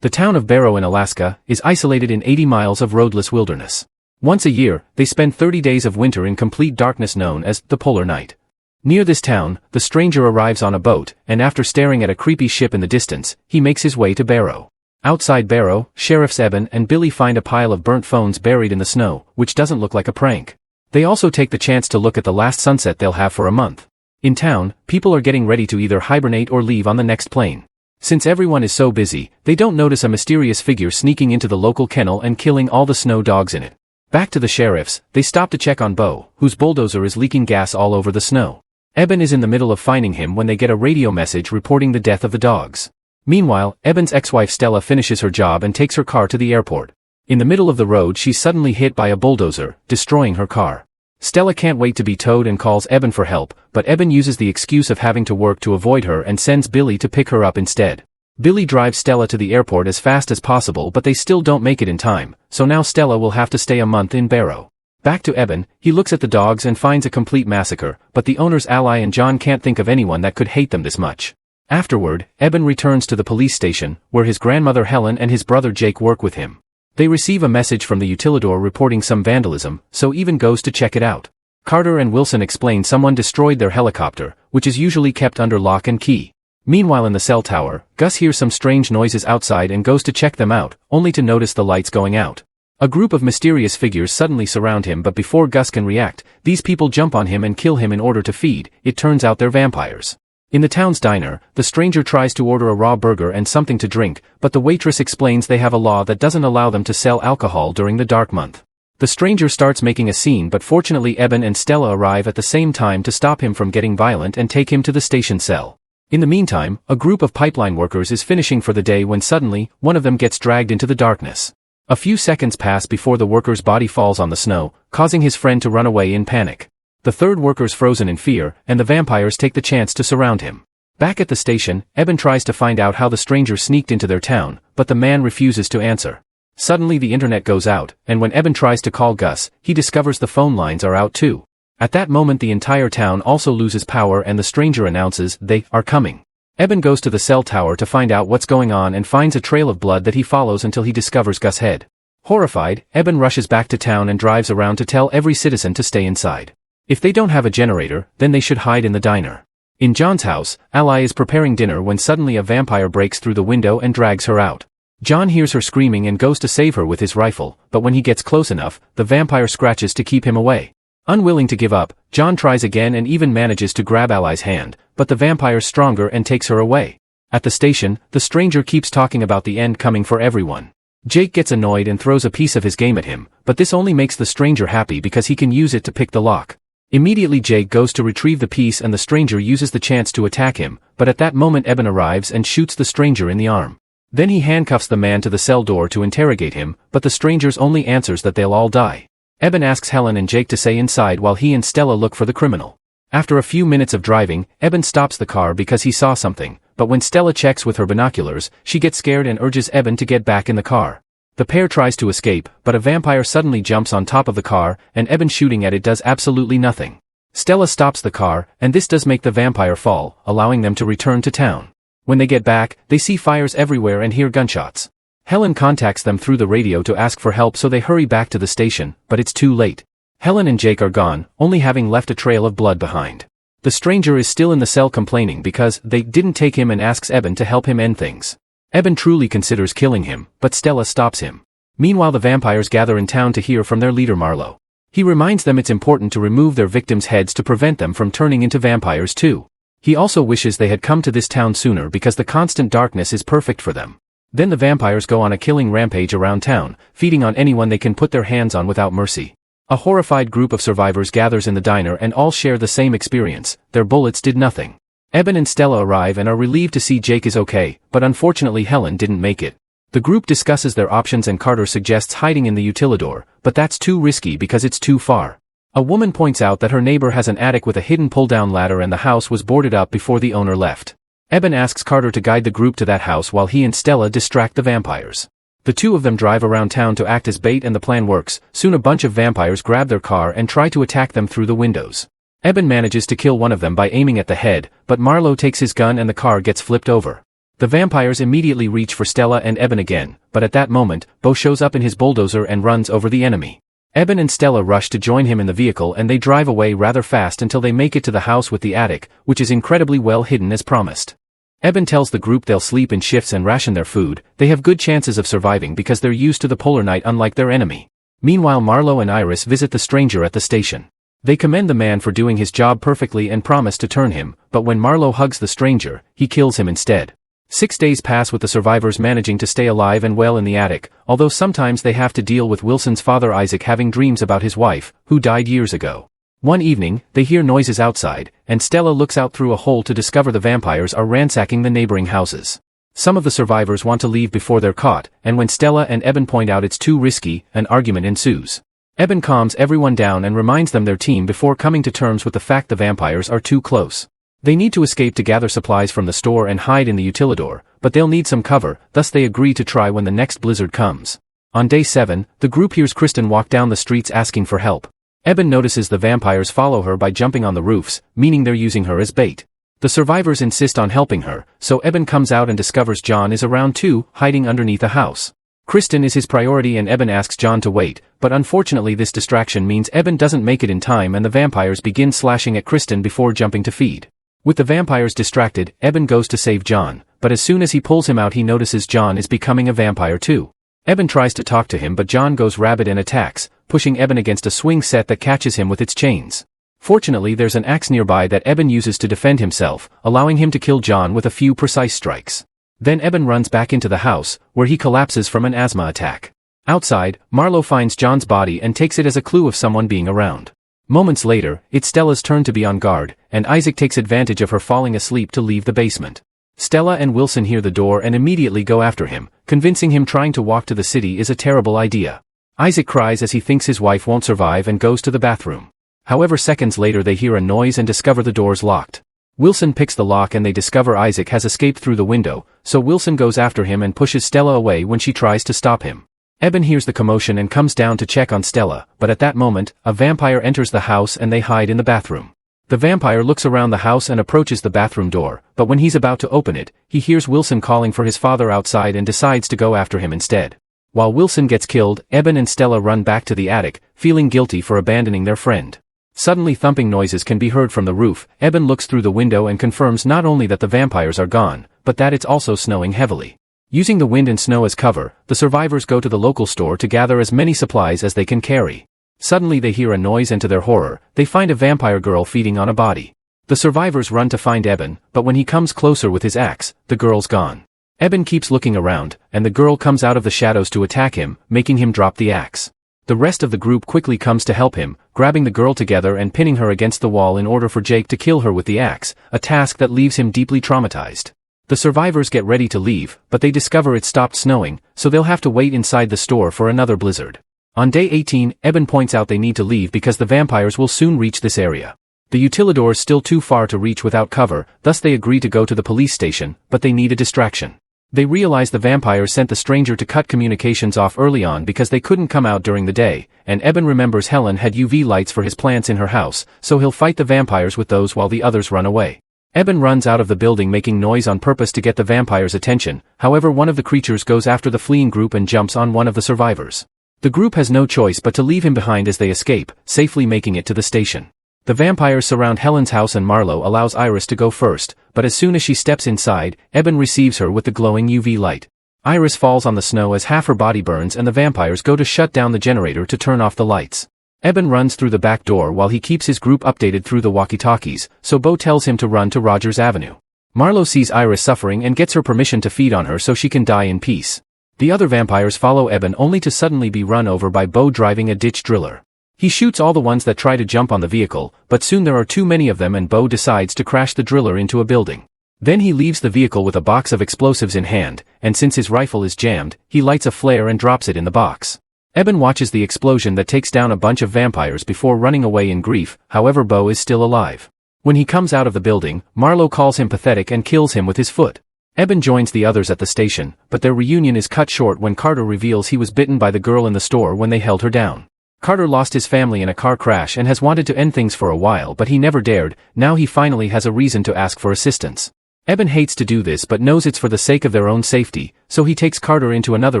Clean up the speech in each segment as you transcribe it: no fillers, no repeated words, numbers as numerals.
The town of Barrow in Alaska is isolated in 80 miles of roadless wilderness. Once a year, they spend 30 days of winter in complete darkness known as the polar night. Near this town, the stranger arrives on a boat, and after staring at a creepy ship in the distance, he makes his way to Barrow. Outside Barrow, Sheriffs Eben and Billy find a pile of burnt phones buried in the snow, which doesn't look like a prank. They also take the chance to look at the last sunset they'll have for a month. In town, people are getting ready to either hibernate or leave on the next plane. Since everyone is so busy, they don't notice a mysterious figure sneaking into the local kennel and killing all the snow dogs in it. Back to the sheriffs, they stop to check on Bo, whose bulldozer is leaking gas all over the snow. Eben is in the middle of finding him when they get a radio message reporting the death of the dogs. Meanwhile, Eben's ex-wife Stella finishes her job and takes her car to the airport. In the middle of the road she's suddenly hit by a bulldozer, destroying her car. Stella can't wait to be towed and calls Eben for help, but Eben uses the excuse of having to work to avoid her and sends Billy to pick her up instead. Billy drives Stella to the airport as fast as possible, but they still don't make it in time, so now Stella will have to stay a month in Barrow. Back to Eben, he looks at the dogs and finds a complete massacre, but the owner's ally and John can't think of anyone that could hate them this much. Afterward, Eben returns to the police station, where his grandmother Helen and his brother Jake work with him. They receive a message from the utilidor reporting some vandalism, so Eben goes to check it out. Carter and Wilson explain someone destroyed their helicopter, which is usually kept under lock and key. Meanwhile in the cell tower, Gus hears some strange noises outside and goes to check them out, only to notice the lights going out. A group of mysterious figures suddenly surround him, but before Gus can react, these people jump on him and kill him in order to feed. It turns out they're vampires. In the town's diner, the stranger tries to order a raw burger and something to drink, but the waitress explains they have a law that doesn't allow them to sell alcohol during the dark month. The stranger starts making a scene, but fortunately Eben and Stella arrive at the same time to stop him from getting violent and take him to the station cell. In the meantime, a group of pipeline workers is finishing for the day when suddenly, one of them gets dragged into the darkness. A few seconds pass before the worker's body falls on the snow, causing his friend to run away in panic. The third worker's frozen in fear, and the vampires take the chance to surround him. Back at the station, Eben tries to find out how the stranger sneaked into their town, but the man refuses to answer. Suddenly the internet goes out, and when Eben tries to call Gus, he discovers the phone lines are out too. At that moment the entire town also loses power and the stranger announces they are coming. Eben goes to the cell tower to find out what's going on and finds a trail of blood that he follows until he discovers Gus' head. Horrified, Eben rushes back to town and drives around to tell every citizen to stay inside. If they don't have a generator, then they should hide in the diner. In John's house, Ally is preparing dinner when suddenly a vampire breaks through the window and drags her out. John hears her screaming and goes to save her with his rifle, but when he gets close enough, the vampire scratches to keep him away. Unwilling to give up, John tries again and even manages to grab Ally's hand, but the vampire's stronger and takes her away. At the station, the stranger keeps talking about the end coming for everyone. Jake gets annoyed and throws a piece of his game at him, but this only makes the stranger happy because he can use it to pick the lock. Immediately Jake goes to retrieve the piece and the stranger uses the chance to attack him, but at that moment Eben arrives and shoots the stranger in the arm. Then he handcuffs the man to the cell door to interrogate him, but the stranger's only answers that they'll all die. Eben asks Helen and Jake to stay inside while he and Stella look for the criminal. After a few minutes of driving, Eben stops the car because he saw something, but when Stella checks with her binoculars, she gets scared and urges Eben to get back in the car. The pair tries to escape, but a vampire suddenly jumps on top of the car, and Eben shooting at it does absolutely nothing. Stella stops the car, and this does make the vampire fall, allowing them to return to town. When they get back, they see fires everywhere and hear gunshots. Helen contacts them through the radio to ask for help, so they hurry back to the station, but it's too late. Helen and Jake are gone, only having left a trail of blood behind. The stranger is still in the cell complaining because they didn't take him and asks Eben to help him end things. Eben truly considers killing him, but Stella stops him. Meanwhile the vampires gather in town to hear from their leader Marlow. He reminds them it's important to remove their victims' heads to prevent them from turning into vampires too. He also wishes they had come to this town sooner because the constant darkness is perfect for them. Then the vampires go on a killing rampage around town, feeding on anyone they can put their hands on without mercy. A horrified group of survivors gathers in the diner and all share the same experience. Their bullets did nothing. Eben and Stella arrive and are relieved to see Jake is okay, but unfortunately Helen didn't make it. The group discusses their options and Carter suggests hiding in the utilidor, but that's too risky because it's too far. A woman points out that her neighbor has an attic with a hidden pull-down ladder and the house was boarded up before the owner left. Eben asks Carter to guide the group to that house while he and Stella distract the vampires. The two of them drive around town to act as bait and the plan works. Soon a bunch of vampires grab their car and try to attack them through the windows. Eben manages to kill one of them by aiming at the head, but Marlow takes his gun and the car gets flipped over. The vampires immediately reach for Stella and Eben again, but at that moment, Bo shows up in his bulldozer and runs over the enemy. Eben and Stella rush to join him in the vehicle and they drive away rather fast until they make it to the house with the attic, which is incredibly well hidden as promised. Eben tells the group they'll sleep in shifts and ration their food. They have good chances of surviving because they're used to the polar night unlike their enemy. Meanwhile, Marlow and Iris visit the stranger at the station. They commend the man for doing his job perfectly and promise to turn him, but when Marlow hugs the stranger, he kills him instead. 6 days pass with the survivors managing to stay alive and well in the attic, although sometimes they have to deal with Wilson's father Isaac having dreams about his wife, who died years ago. One evening, they hear noises outside, and Stella looks out through a hole to discover the vampires are ransacking the neighboring houses. Some of the survivors want to leave before they're caught, and when Stella and Eben point out it's too risky, an argument ensues. Eben calms everyone down and reminds them their team before coming to terms with the fact the vampires are too close. They need to escape to gather supplies from the store and hide in the utilidor, but they'll need some cover, thus they agree to try when the next blizzard comes. On day 7, the group hears Kristen walk down the streets asking for help. Eben notices the vampires follow her by jumping on the roofs, meaning they're using her as bait. The survivors insist on helping her, so Eben comes out and discovers John is around too, hiding underneath a house. Kristen is his priority and Eben asks John to wait, but unfortunately this distraction means Eben doesn't make it in time and the vampires begin slashing at Kristen before jumping to feed. With the vampires distracted, Eben goes to save John, but as soon as he pulls him out he notices John is becoming a vampire too. Eben tries to talk to him but John goes rabid and attacks, pushing Eben against a swing set that catches him with its chains. Fortunately there's an axe nearby that Eben uses to defend himself, allowing him to kill John with a few precise strikes. Then Eben runs back into the house, where he collapses from an asthma attack. Outside, Marlow finds John's body and takes it as a clue of someone being around. Moments later, it's Stella's turn to be on guard, and Isaac takes advantage of her falling asleep to leave the basement. Stella and Wilson hear the door and immediately go after him, convincing him trying to walk to the city is a terrible idea. Isaac cries as he thinks his wife won't survive and goes to the bathroom. However, seconds later they hear a noise and discover the door's locked. Wilson picks the lock and they discover Isaac has escaped through the window, so Wilson goes after him and pushes Stella away when she tries to stop him. Eben hears the commotion and comes down to check on Stella, but at that moment, a vampire enters the house and they hide in the bathroom. The vampire looks around the house and approaches the bathroom door, but when he's about to open it, he hears Wilson calling for his father outside and decides to go after him instead. While Wilson gets killed, Eben and Stella run back to the attic, feeling guilty for abandoning their friend. Suddenly thumping noises can be heard from the roof. Eben looks through the window and confirms not only that the vampires are gone, but that it's also snowing heavily. Using the wind and snow as cover, the survivors go to the local store to gather as many supplies as they can carry. Suddenly they hear a noise and to their horror, they find a vampire girl feeding on a body. The survivors run to find Eben, but when he comes closer with his axe, the girl's gone. Eben keeps looking around, and the girl comes out of the shadows to attack him, making him drop the axe. The rest of the group quickly comes to help him, grabbing the girl together and pinning her against the wall in order for Jake to kill her with the axe, a task that leaves him deeply traumatized. The survivors get ready to leave, but they discover it stopped snowing, so they'll have to wait inside the store for another blizzard. On day 18, Eben points out they need to leave because the vampires will soon reach this area. The utilidor is still too far to reach without cover, thus they agree to go to the police station, but they need a distraction. They realize the vampires sent the stranger to cut communications off early on because they couldn't come out during the day, and Eben remembers Helen had UV lights for his plants in her house, so he'll fight the vampires with those while the others run away. Eben runs out of the building making noise on purpose to get the vampires' attention, however one of the creatures goes after the fleeing group and jumps on one of the survivors. The group has no choice but to leave him behind as they escape, safely making it to the station. The vampires surround Helen's house and Marlow allows Iris to go first, but as soon as she steps inside, Eben receives her with the glowing UV light. Iris falls on the snow as half her body burns and the vampires go to shut down the generator to turn off the lights. Eben runs through the back door while he keeps his group updated through the walkie-talkies, so Bo tells him to run to Rogers Avenue. Marlow sees Iris suffering and gets her permission to feed on her so she can die in peace. The other vampires follow Eben only to suddenly be run over by Bo driving a ditch driller. He shoots all the ones that try to jump on the vehicle, but soon there are too many of them and Bo decides to crash the driller into a building. Then he leaves the vehicle with a box of explosives in hand, and since his rifle is jammed, he lights a flare and drops it in the box. Eben watches the explosion that takes down a bunch of vampires before running away in grief, however Bo is still alive. When he comes out of the building, Marlow calls him pathetic and kills him with his foot. Eben joins the others at the station, but their reunion is cut short when Carter reveals he was bitten by the girl in the store when they held her down. Carter lost his family in a car crash and has wanted to end things for a while but he never dared. Now he finally has a reason to ask for assistance. Eben hates to do this but knows it's for the sake of their own safety, so he takes Carter into another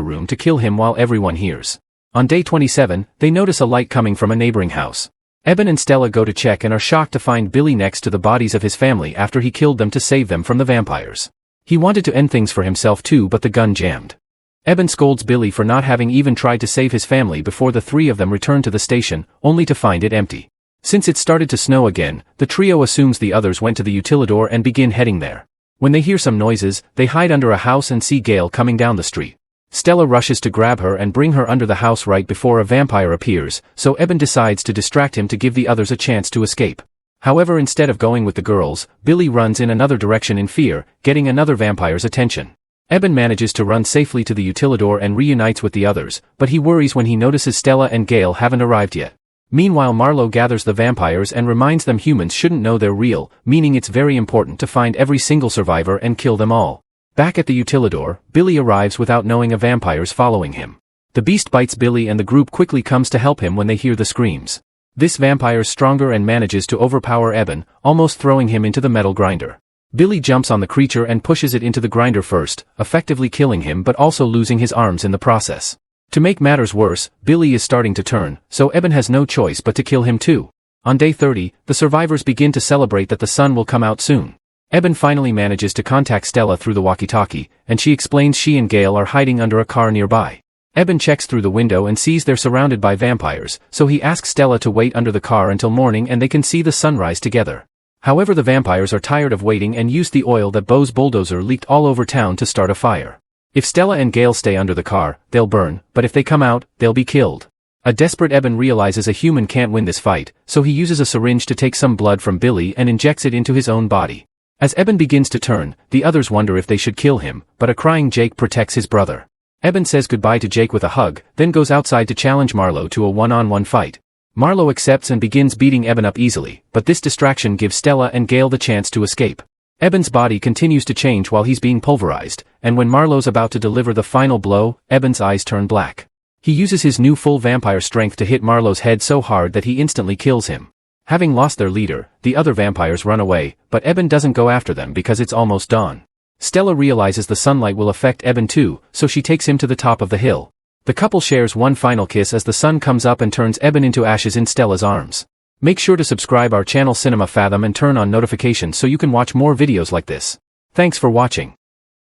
room to kill him while everyone hears. On day 27, they notice a light coming from a neighboring house. Eben and Stella go to check and are shocked to find Billy next to the bodies of his family after he killed them to save them from the vampires. He wanted to end things for himself too, but the gun jammed. Eben scolds Billy for not having even tried to save his family before the three of them return to the station, only to find it empty. Since it started to snow again, the trio assumes the others went to the utilidor and begin heading there. When they hear some noises, they hide under a house and see Gale coming down the street. Stella rushes to grab her and bring her under the house right before a vampire appears, so Eben decides to distract him to give the others a chance to escape. However, instead of going with the girls, Billy runs in another direction in fear, getting another vampire's attention. Eben manages to run safely to the utilidor and reunites with the others, but he worries when he notices Stella and Gale haven't arrived yet. Meanwhile, Marlow gathers the vampires and reminds them humans shouldn't know they're real, meaning it's very important to find every single survivor and kill them all. Back at the utilidor, Billy arrives without knowing a vampire's following him. The beast bites Billy and the group quickly comes to help him when they hear the screams. This vampire's stronger and manages to overpower Eben, almost throwing him into the metal grinder. Billy jumps on the creature and pushes it into the grinder first, effectively killing him but also losing his arms in the process. To make matters worse, Billy is starting to turn, so Eben has no choice but to kill him too. On day 30, the survivors begin to celebrate that the sun will come out soon. Eben finally manages to contact Stella through the walkie-talkie, and she explains she and Gale are hiding under a car nearby. Eben checks through the window and sees they're surrounded by vampires, so he asks Stella to wait under the car until morning and they can see the sunrise together. However, the vampires are tired of waiting and use the oil that Bo's bulldozer leaked all over town to start a fire. If Stella and Gale stay under the car, they'll burn, but if they come out, they'll be killed. A desperate Eben realizes a human can't win this fight, so he uses a syringe to take some blood from Billy and injects it into his own body. As Eben begins to turn, the others wonder if they should kill him, but a crying Jake protects his brother. Eben says goodbye to Jake with a hug, then goes outside to challenge Marlow to a one-on-one fight. Marlow accepts and begins beating Eben up easily, but this distraction gives Stella and Gale the chance to escape. Eben's body continues to change while he's being pulverized, and when Marlow's about to deliver the final blow, Eben's eyes turn black. He uses his new full vampire strength to hit Marlow's head so hard that he instantly kills him. Having lost their leader, the other vampires run away, but Eben doesn't go after them because it's almost dawn. Stella realizes the sunlight will affect Eben too, so she takes him to the top of the hill. The couple shares one final kiss as the sun comes up and turns Eben into ashes in Stella's arms. Make sure to subscribe our channel Cinema-Fathom and turn on notifications so you can watch more videos like this. Thanks for watching.